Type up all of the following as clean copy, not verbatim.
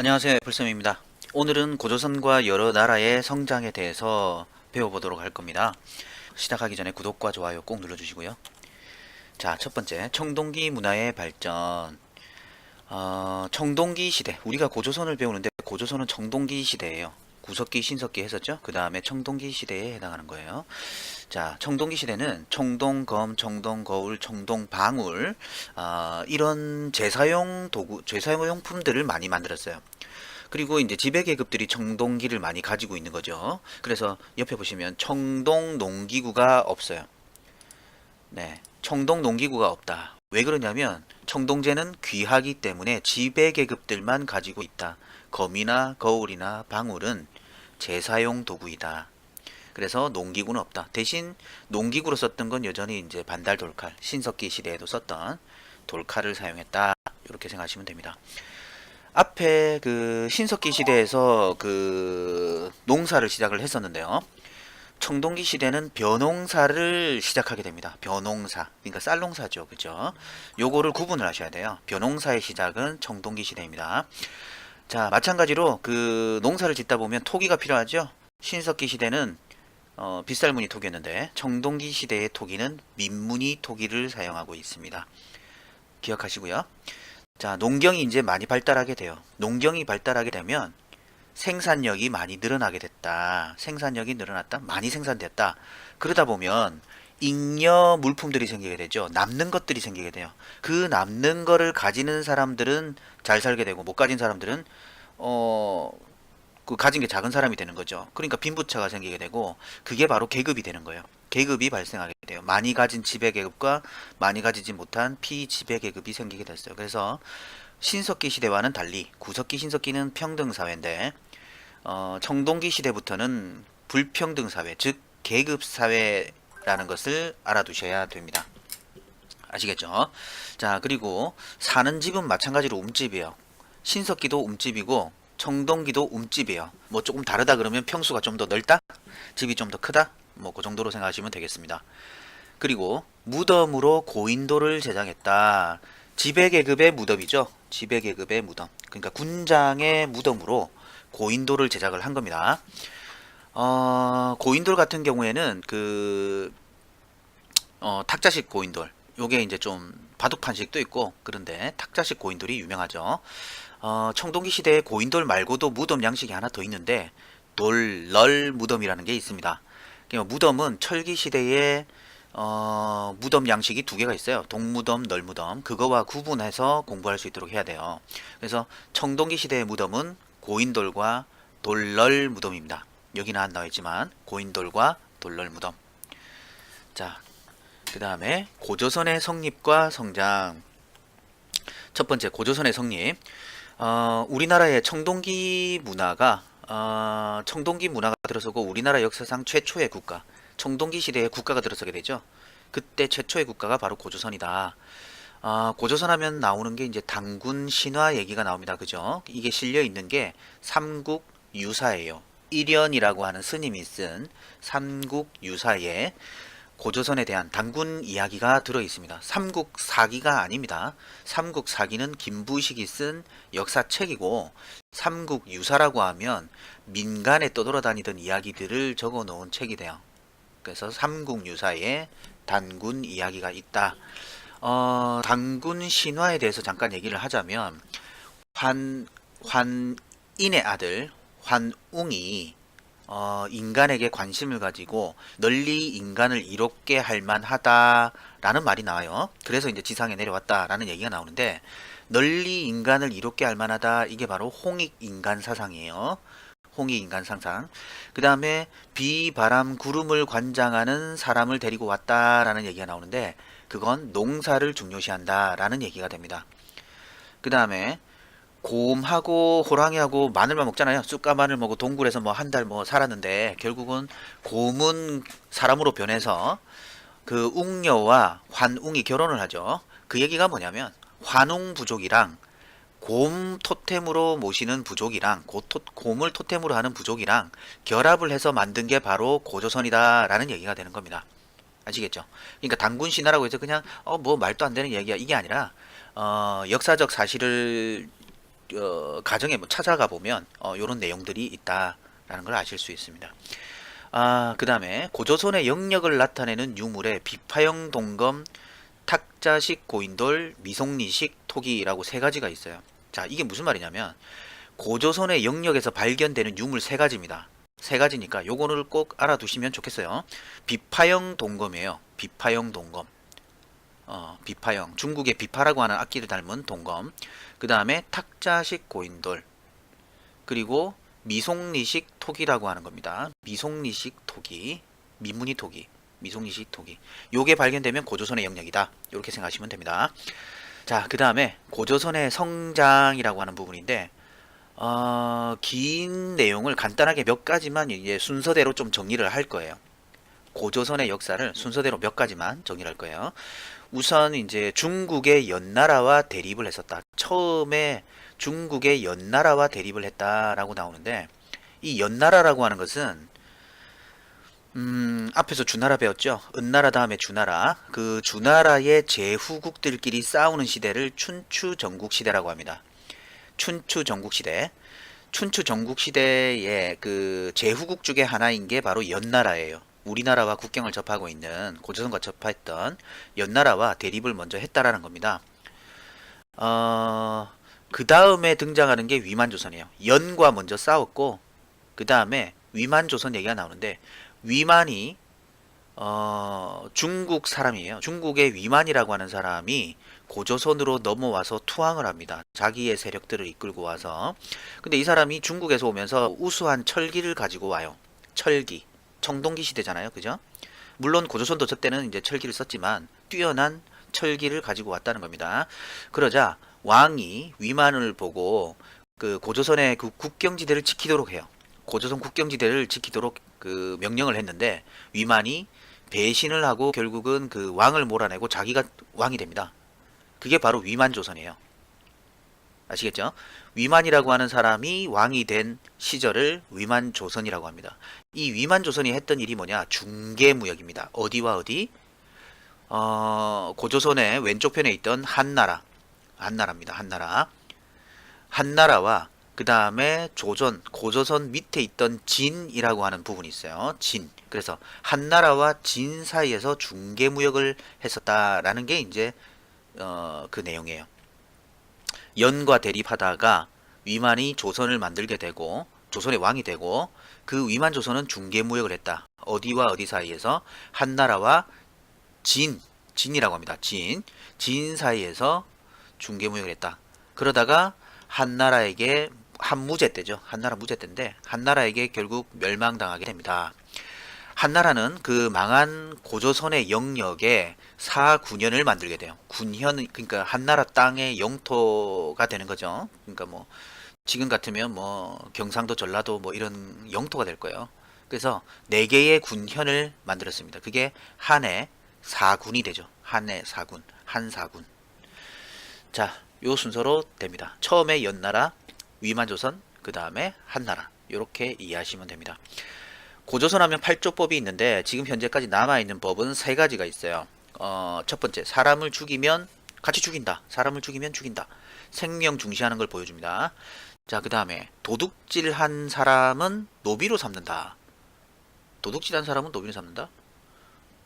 안녕하세요. 애플쌤입니다. 오늘은 고조선과 여러 나라의 성장에 대해서 배워보도록 할 겁니다. 시작하기 전에 구독과 좋아요 꼭 눌러주시고요. 자, 첫 번째, 청동기 문화의 발전. 청동기 시대. 우리가 고조선을 배우는데 고조선은 청동기 시대예요. 구석기, 신석기 했었죠? 그 다음에 청동기 시대에 해당하는 거예요. 자, 청동기 시대는 청동검, 청동거울, 청동방울, 이런 제사용 도구, 제사용품들을 많이 만들었어요. 그리고 이제 지배계급들이 청동기를 많이 가지고 있는 거죠. 그래서 옆에 보시면 청동농기구가 없어요. 네, 청동농기구가 없다. 왜 그러냐면 청동제는 귀하기 때문에 지배계급들만 가지고 있다. 검이나 거울이나 방울은 제사용 도구이다. 그래서 농기구는 없다. 대신 농기구로 썼던 건 여전히 이제 반달 돌칼, 신석기 시대에도 썼던 돌칼을 사용했다. 이렇게 생각하시면 됩니다. 앞에 그 신석기 시대에서 그 농사를 시작을 했었는데요. 청동기 시대는 벼농사를 시작하게 됩니다. 벼농사. 그러니까 쌀농사죠. 그죠? 요거를 구분을 하셔야 돼요. 벼농사의 시작은 청동기 시대입니다. 자, 마찬가지로 그 농사를 짓다 보면 토기가 필요하죠. 신석기 시대는 빗살무늬 토기였는데 청동기 시대의 토기는 민무늬 토기를 사용하고 있습니다. 기억하시고요. 자, 농경이 이제 많이 발달하게 돼요. 농경이 발달하게 되면 생산력이 많이 늘어나게 됐다. 생산력이 늘어났다. 많이 생산됐다. 그러다 보면 잉여 물품들이 생기게 되죠. 남는 것들이 생기게 돼요. 그 남는 거를 가지는 사람들은 잘 살게 되고 못 가진 사람들은 그 가진 게 작은 사람이 되는 거죠. 그러니까 빈부차가 생기게 되고 그게 바로 계급이 되는 거예요. 계급이 발생하게 돼요. 많이 가진 지배계급과 많이 가지지 못한 피지배계급이 생기게 됐어요. 그래서 신석기 시대와는 달리 구석기 신석기는 평등사회인데 청동기 시대부터는 불평등사회, 즉 계급사회라는 것을 알아두셔야 됩니다. 아시겠죠? 자, 그리고 사는 집은 마찬가지로 움집이에요. 신석기도 움집이고 청동기도 움집이에요. 뭐 조금 다르다 그러면 평수가 좀 더 넓다? 집이 좀 더 크다? 뭐 그 정도로 생각하시면 되겠습니다. 그리고 무덤으로 고인돌을 제작했다. 지배계급의 무덤이죠. 지배계급의 무덤. 그러니까 군장의 무덤으로 고인돌을 제작을 한 겁니다. 고인돌 같은 경우에는 그 탁자식 고인돌. 요게 이제 좀 바둑판식도 있고 그런데 탁자식 고인돌이 유명하죠. 청동기 시대에 고인돌 말고도 무덤 양식이 하나 더 있는데 돌널 무덤이라는 게 있습니다. 그러니까 무덤은 철기 시대에 무덤 양식이 두 개가 있어요. 동무덤, 널무덤. 그거와 구분해서 공부할 수 있도록 해야 돼요. 그래서 청동기 시대의 무덤은 고인돌과 돌널 무덤입니다. 여기는 안 나와 있지만 고인돌과 돌널 무덤. 자, 그 다음에 고조선의 성립과 성장. 첫 번째, 고조선의 성립. 우리나라의 청동기 문화가 들어서고 우리나라 역사상 최초의 국가, 청동기 시대에 국가가 들어서게 되죠. 그때 최초의 국가가 바로 고조선이다. 고조선 하면 나오는 게 이제 단군 신화 얘기가 나옵니다. 그죠? 이게 실려 있는 게 삼국유사예요. 일연이라고 하는 스님이 쓴 삼국유사에 고조선에 대한 단군 이야기가 들어 있습니다. 삼국사기가 아닙니다. 삼국사기는 김부식이 쓴 역사책이고 삼국유사라고 하면 민간에 떠돌아다니던 이야기들을 적어 놓은 책이 돼요. 그래서 삼국유사에 단군 이야기가 있다. 단군 신화에 대해서 잠깐 얘기를 하자면 환인의 아들 환웅이 인간에게 관심을 가지고 널리 인간을 이롭게 할 만하다라는 말이 나와요. 그래서 이제 지상에 내려왔다라는 얘기가 나오는데 널리 인간을 이롭게 할 만하다 이게 바로 홍익인간 사상이에요. 홍익인간 상상. 그 다음에 비, 바람, 구름을 관장하는 사람을 데리고 왔다라는 얘기가 나오는데 그건 농사를 중요시한다라는 얘기가 됩니다. 그 다음에 곰하고 호랑이하고 마늘만 먹잖아요. 쑥과 마늘 먹고 동굴에서 뭐 한 달 뭐 살았는데 결국은 곰은 사람으로 변해서 그 웅녀와 환웅이 결혼을 하죠. 그 얘기가 뭐냐면 환웅 부족이랑 곰 토템으로 모시는 부족이랑 곰을 토템으로 하는 부족이랑 결합을 해서 만든 게 바로 고조선이다라는 얘기가 되는 겁니다. 아시겠죠? 그러니까 단군 신화라고 해서 그냥 뭐 말도 안 되는 얘기야 이게 아니라 역사적 사실을 가정에 뭐 찾아가 보면 이런 내용들이 있다라는 걸 아실 수 있습니다. 그 다음에 고조선의 영역을 나타내는 유물에 비파형 동검, 탁자식 고인돌, 미송리식 토기라고 세 가지가 있어요. 자, 이게 무슨 말이냐면 고조선의 영역에서 발견되는 유물 세 가지입니다. 세 가지니까 요거를 꼭 알아두시면 좋겠어요. 비파형 동검이에요. 비파형 동검. 비파형. 중국의 비파라고 하는 악기를 닮은 동검. 그 다음에 탁자식 고인돌. 그리고 미송리식 토기라고 하는 겁니다. 미송리식 토기. 미무늬 토기. 미송리식 토기. 요게 발견되면 고조선의 영역이다. 이렇게 생각하시면 됩니다. 자, 그 다음에 고조선의 성장이라고 하는 부분인데 긴 내용을 간단하게 몇 가지만 이제 순서대로 좀 정리를 할 거예요. 고조선의 역사를 순서대로 몇 가지만 정리를 할 거예요. 우선 이제 중국의 연나라와 대립을 했었다. 처음에 중국의 연나라와 대립을 했다라고 나오는데 이 연나라라고 하는 것은 앞에서 주나라 배웠죠. 은나라 다음에 주나라. 그 주나라의 제후국들끼리 싸우는 시대를 춘추 전국시대라고 합니다. 춘추 전국시대. 춘추 전국시대의 그 제후국 중에 하나인 게 바로 연나라예요. 우리나라와 국경을 접하고 있는 고조선과 접했던 연나라와 대립을 먼저 했다라는 겁니다. 그 다음에 등장하는 게 위만조선이에요. 연과 먼저 싸웠고 그 다음에 위만조선 얘기가 나오는데 위만이 중국 사람이에요. 중국의 위만이라고 하는 사람이 고조선으로 넘어와서 투항을 합니다. 자기의 세력들을 이끌고 와서. 근데 이 사람이 중국에서 오면서 우수한 철기를 가지고 와요. 철기. 청동기 시대잖아요. 그죠? 물론 고조선도 저 때는 이제 철기를 썼지만 뛰어난 철기를 가지고 왔다는 겁니다. 그러자 왕이 위만을 보고 그 고조선의 그 국경지대를 지키도록 해요. 고조선 국경지대를 지키도록 그 명령을 했는데 위만이 배신을 하고 결국은 그 왕을 몰아내고 자기가 왕이 됩니다. 그게 바로 위만조선이에요. 아시겠죠? 위만이라고 하는 사람이 왕이 된 시절을 위만조선이라고 합니다. 이 위만조선이 했던 일이 뭐냐? 중개무역입니다. 어디와 어디? 고조선의 왼쪽 편에 있던 한나라. 한나라입니다. 한나라. 한나라와 그 다음에 조선, 고조선 밑에 있던 진이라고 하는 부분이 있어요. 진. 그래서 한나라와 진 사이에서 중개무역을 했었다라는 게 이제 그 내용이에요. 연과 대립하다가 위만이 조선을 만들게 되고 조선의 왕이 되고 그 위만 조선은 중개무역을 했다. 어디와 어디 사이에서? 한나라와 진이라고 합니다. 진 사이에서 중개무역을 했다. 그러다가 한나라에게 한무제 때죠. 한나라 무제 때인데 한나라에게 결국 멸망당하게 됩니다. 한나라는 그 망한 고조선의 영역에 사군현을 만들게 돼요. 군현, 그러니까 한나라 땅의 영토가 되는 거죠. 그러니까 뭐 지금 같으면 뭐 경상도, 전라도 뭐 이런 영토가 될 거예요. 그래서 4개의 군현을 만들었습니다. 그게 한의 사군이 되죠. 한의 사군, 한사군. 자, 요 순서로 됩니다. 처음에 연나라, 위만조선, 그 다음에 한나라. 이렇게 이해하시면 됩니다. 고조선 하면 8조법이 있는데 지금 현재까지 남아있는 법은 3가지가 있어요. 첫 번째, 사람을 죽이면 같이 죽인다. 사람을 죽이면 죽인다. 생명 중시하는 걸 보여줍니다. 자, 그 다음에 도둑질한 사람은 노비로 삼는다. 도둑질한 사람은 노비로 삼는다.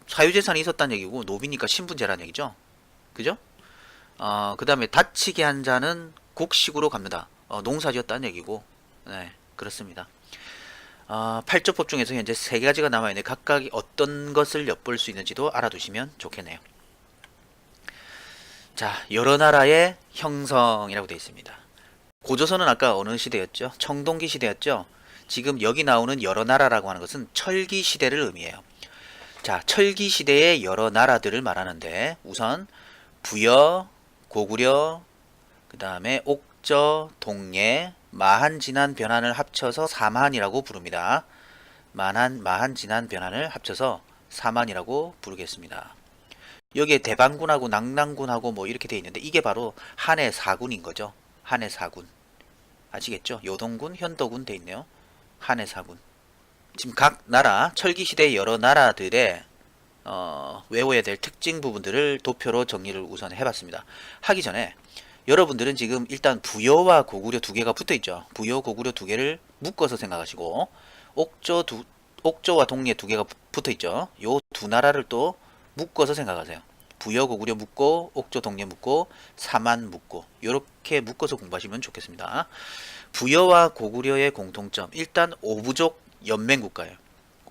사유재산이 있었다는 얘기고 노비니까 신분제라는 얘기죠. 그죠? 그 다음에 다치게 한 자는 곡식으로 갚는다. 농사지었다는 얘기고. 네, 그렇습니다. 8조법 중에서 현재 3가지가 남아있는데 각각 어떤 것을 엿볼 수 있는지도 알아두시면 좋겠네요. 자, 여러 나라의 형성이라고 되어 있습니다. 고조선은 아까 어느 시대였죠? 청동기 시대였죠? 지금 여기 나오는 여러 나라라고 하는 것은 철기 시대를 의미해요. 자, 철기 시대의 여러 나라들을 말하는데 우선 부여, 고구려, 그 다음에 옥저, 동예, 마한, 진한, 변한을 합쳐서 사만이라고 부릅니다. 마한, 진한, 변한을 합쳐서 사만이라고 부르겠습니다. 여기에 대방군하고 낙랑군하고 뭐 이렇게 되어 있는데 이게 바로 한의 사군인 거죠. 한의 사군. 아시겠죠? 요동군, 현도군 되어 있네요. 한의 사군. 지금 각 나라, 철기시대의 여러 나라들의 외워야 될 특징 부분들을 도표로 정리를 우선 해봤습니다. 하기 전에 여러분들은 지금 일단 부여와 고구려 두 개가 붙어 있죠. 부여, 고구려 두 개를 묶어서 생각하시고 옥저와 동예 두 개가 붙어 있죠. 요 두 나라를 또 묶어서 생각하세요. 부여, 고구려 묶고 옥저, 동예 묶고 사만 묶고 요렇게 묶어서 공부하시면 좋겠습니다. 부여와 고구려의 공통점, 일단 오부족 연맹국가예요.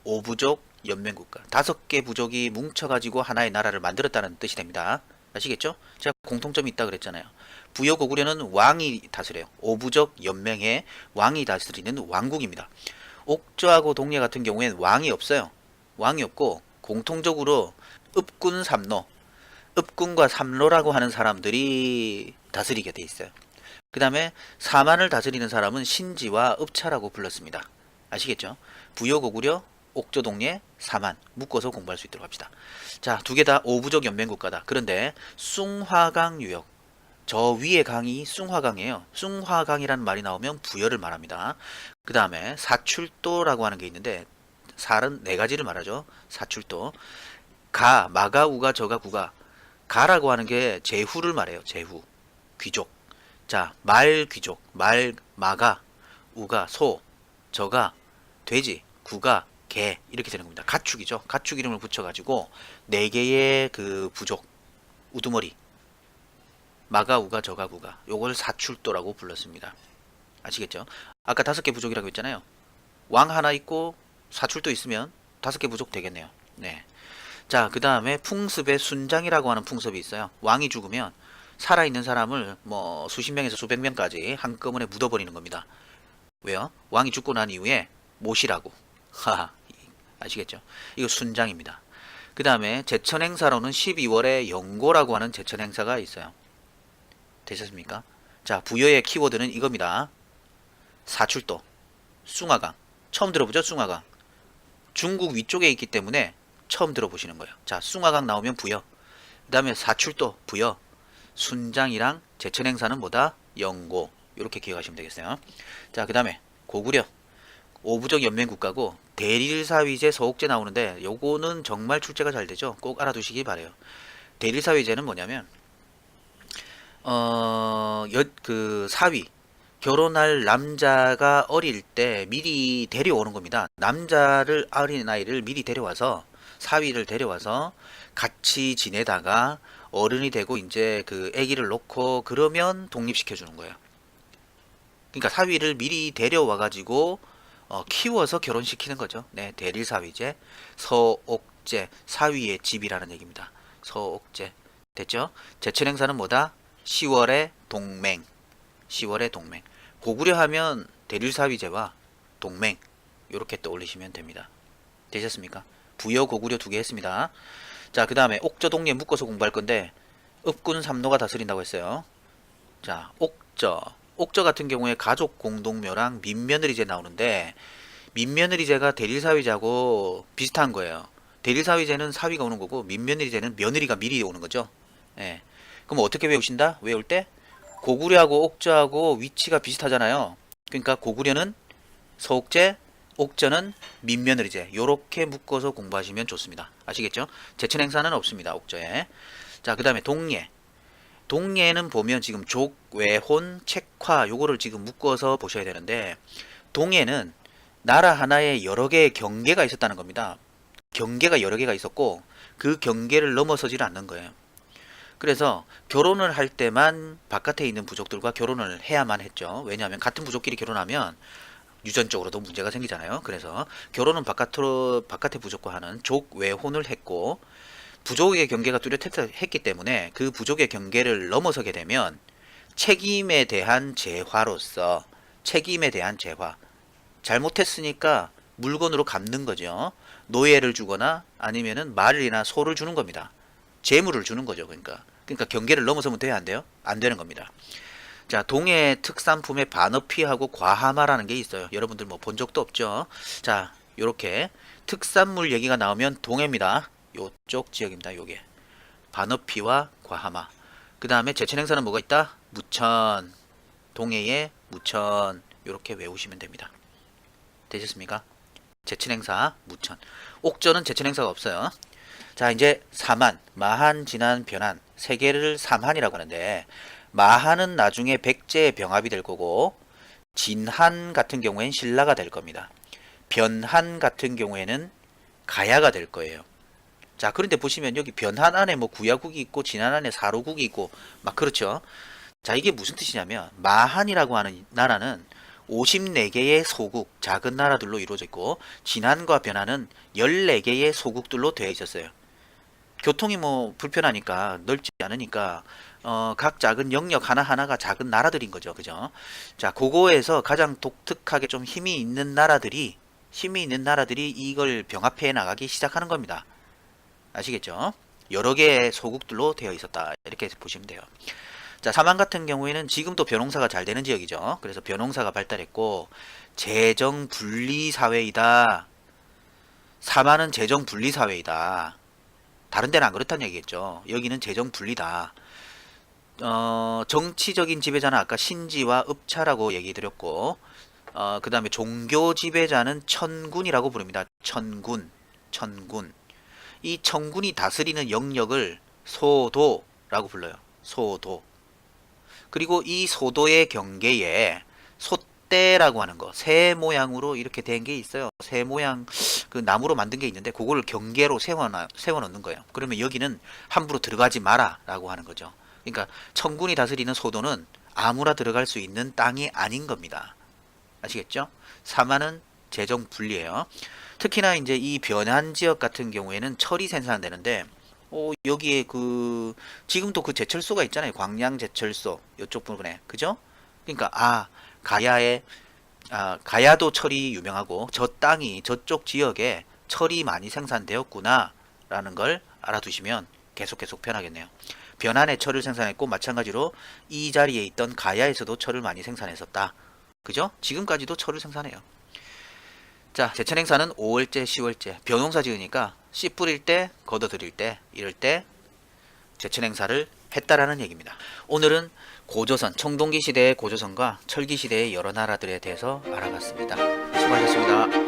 오부족 연맹국가. 5개 부족이 뭉쳐가지고 하나의 나라를 만들었다는 뜻이 됩니다. 아시겠죠? 제가 공통점이 있다 그랬잖아요. 부여 고구려는 왕이 다스려요. 오부족 연맹의 왕이 다스리는 왕국입니다. 옥저하고 동예 같은 경우에는 왕이 없어요. 왕이 없고 공통적으로 읍군 삼로, 읍군과 삼로라고 하는 사람들이 다스리게 돼 있어요. 그 다음에 사만을 다스리는 사람은 신지와 읍차라고 불렀습니다. 아시겠죠? 부여 고구려 옥저동예 사만 묶어서 공부할 수 있도록 합시다. 자, 두 개 다 오부족 연맹국가다. 그런데 숭화강 유역, 저 위에 강이 숭화강이에요. 숭화강이라는 말이 나오면 부여를 말합니다. 그 다음에 사출도라고 하는 게 있는데 살은 네 가지를 말하죠. 사출도. 가, 마가, 우가, 저가, 구가. 가라고 하는 게 제후를 말해요. 제후. 귀족. 자, 말 귀족. 말, 마가, 우가, 소, 저가, 돼지, 구가, 개. 이렇게 되는 겁니다. 가축이죠. 가축 이름을 붙여가지고 네 개의 그 부족. 우두머리. 마가, 우가, 저가, 구가. 요걸 사출도라고 불렀습니다. 아시겠죠? 아까 5개 부족이라고 했잖아요. 왕 하나 있고 사출도 있으면 5개 부족 되겠네요. 네. 자, 그 다음에 풍습의 순장이라고 하는 풍습이 있어요. 왕이 죽으면 살아있는 사람을 뭐 수십 명에서 수백 명까지 한꺼번에 묻어버리는 겁니다. 왜요? 왕이 죽고 난 이후에 모시라고. 하하. 아시겠죠? 이거 순장입니다. 그 다음에 제천 행사로는 12월에 영고라고 하는 제천 행사가 있어요. 되셨습니까? 자, 부여의 키워드는 이겁니다. 사출도, 숭화강. 처음 들어보죠? 숭화강. 중국 위쪽에 있기 때문에 처음 들어보시는 거예요. 자, 숭화강 나오면 부여. 그 다음에 사출도, 부여. 순장이랑 제천 행사는 뭐다? 영고. 이렇게 기억하시면 되겠어요. 자, 그 다음에 고구려. 오부족 연맹국가고 대릴사위제, 서옥제 나오는데 요거는 정말 출제가 잘 되죠. 꼭 알아두시기 바래요. 대릴사위제는 뭐냐면 그 사위, 결혼할 남자가 어릴 때 미리 데려오는 겁니다. 남자를, 어린아이를 미리 데려와서, 사위를 데려와서 같이 지내다가 어른이 되고 이제 그 아기를 놓고 그러면 독립시켜 주는 거예요. 그러니까 사위를 미리 데려와 가지고 키워서 결혼시키는 거죠. 네, 대릴사위제, 서옥제, 사위의 집이라는 얘기입니다. 서옥제. 됐죠? 제천 행사는 뭐다? 10월의 동맹. 10월의 동맹. 고구려 하면 대릴사위제와 동맹. 요렇게 떠올리시면 됩니다. 되셨습니까? 부여, 고구려 두 개 했습니다. 자, 그 다음에 옥저, 동예 묶어서 공부할 건데 읍군 삼로가 다스린다고 했어요. 자, 옥저. 옥저 같은 경우에 가족 공동묘랑 민며느리제 나오는데 민며느리제가 대릴사위제하고 비슷한 거예요. 대릴사위제는 사위가 오는 거고 민며느리제는 며느리가 미리 오는 거죠. 예. 그럼 어떻게 외우신다? 외울 때 고구려하고 옥저하고 위치가 비슷하잖아요. 그러니까 고구려는 서옥제, 옥저는 민며느리제. 요렇게 묶어서 공부하시면 좋습니다. 아시겠죠? 제천 행사는 없습니다. 옥저에. 자, 그 다음에 동예. 동예는 보면 지금 족, 외혼, 책화 요거를 지금 묶어서 보셔야 되는데 동예는 나라 하나에 여러 개의 경계가 있었다는 겁니다. 경계가 여러 개가 있었고 그 경계를 넘어서지를 않는 거예요. 그래서 결혼을 할 때만 바깥에 있는 부족들과 결혼을 해야만 했죠. 왜냐하면 같은 부족끼리 결혼하면 유전적으로도 문제가 생기잖아요. 그래서 결혼은 바깥의 부족과 하는 족, 외혼을 했고 부족의 경계가 뚜렷했기 때문에 그 부족의 경계를 넘어서게 되면 책임에 대한 재화로서 책임에 대한 재화, 잘못했으니까 물건으로 갚는 거죠. 노예를 주거나 아니면은 말이나 소를 주는 겁니다. 재물을 주는 거죠. 그러니까 경계를 넘어서면 돼야 안 돼요? 안 되는 겁니다. 자, 동해 특산품의 반어피하고 과하마라는 게 있어요. 여러분들 뭐 본 적도 없죠? 자, 요렇게 특산물 얘기가 나오면 동해입니다. 요쪽 지역입니다. 요게 반어피와 과하마. 그 다음에 제천 행사는 뭐가 있다? 무천. 동해에 무천. 요렇게 외우시면 됩니다. 되셨습니까? 제천 행사 무천. 옥저는 제천 행사가 없어요. 자, 이제 사만, 마한, 진한, 변한 세 개를 삼한이라고 하는데 마한은 나중에 백제의 병합이 될 거고, 진한 같은 경우엔 신라가 될 겁니다. 변한 같은 경우에는 가야가 될 거예요. 자, 그런데 보시면 여기 변한 안에 뭐 구야국이 있고 진한 안에 사로국이 있고 막 그렇죠. 자, 이게 무슨 뜻이냐면 마한이라고 하는 나라는 54개의 소국, 작은 나라들로 이루어져 있고 진한과 변한은 14개의 소국들로 되어 있었어요. 교통이 뭐 불편하니까 넓지 않으니까 각 작은 영역 하나하나가 작은 나라들인 거죠. 그죠? 자, 그거에서 가장 독특하게 좀 힘이 있는 나라들이 이걸 병합해 나가기 시작하는 겁니다. 아시겠죠? 여러 개의 소국들로 되어 있었다. 이렇게 보시면 돼요. 자, 사만 같은 경우에는 지금도 벼농사가 잘 되는 지역이죠. 그래서 벼농사가 발달했고 재정 분리 사회이다. 사만은 재정 분리 사회이다. 다른 데는 안 그렇다는 얘기겠죠. 여기는 재정 분리다. 정치적인 지배자는 아까 신지와 읍차라고 얘기 드렸고, 그 다음에 종교 지배자는 천군이라고 부릅니다. 천군. 이 천군이 다스리는 영역을 소도라고 불러요. 소도. 그리고 이 소도의 경계에 솥대라고 하는 거, 새 모양으로 이렇게 된 게 있어요. 새 모양 그 나무로 만든 게 있는데 그거를 경계로 세워 놓는 거예요. 그러면 여기는 함부로 들어가지 마라라고 하는 거죠. 그러니까 천군이 다스리는 소도는 아무나 들어갈 수 있는 땅이 아닌 겁니다. 아시겠죠? 사만은 재정 분리예요. 특히나 이제 이 변한 지역 같은 경우에는 철이 생산되는데 여기에 지금도 그 제철소가 있잖아요. 광양 제철소 이쪽 부분에 그죠? 그러니까 가야도 철이 유명하고 저 땅이 저쪽 지역에 철이 많이 생산되었구나 라는 걸 알아두시면 계속 편하겠네요. 변한에 철을 생산했고 마찬가지로 이 자리에 있던 가야에서도 철을 많이 생산했었다. 그죠? 지금까지도 철을 생산해요. 자, 제천 행사는 5월째, 10월째 벼농사 지으니까 씨 뿌릴 때, 걷어들일 때, 이럴 때 제천 행사를 했다라는 얘기입니다. 오늘은 고조선, 청동기 시대의 고조선과 철기 시대의 여러 나라들에 대해서 알아봤습니다. 수고하셨습니다.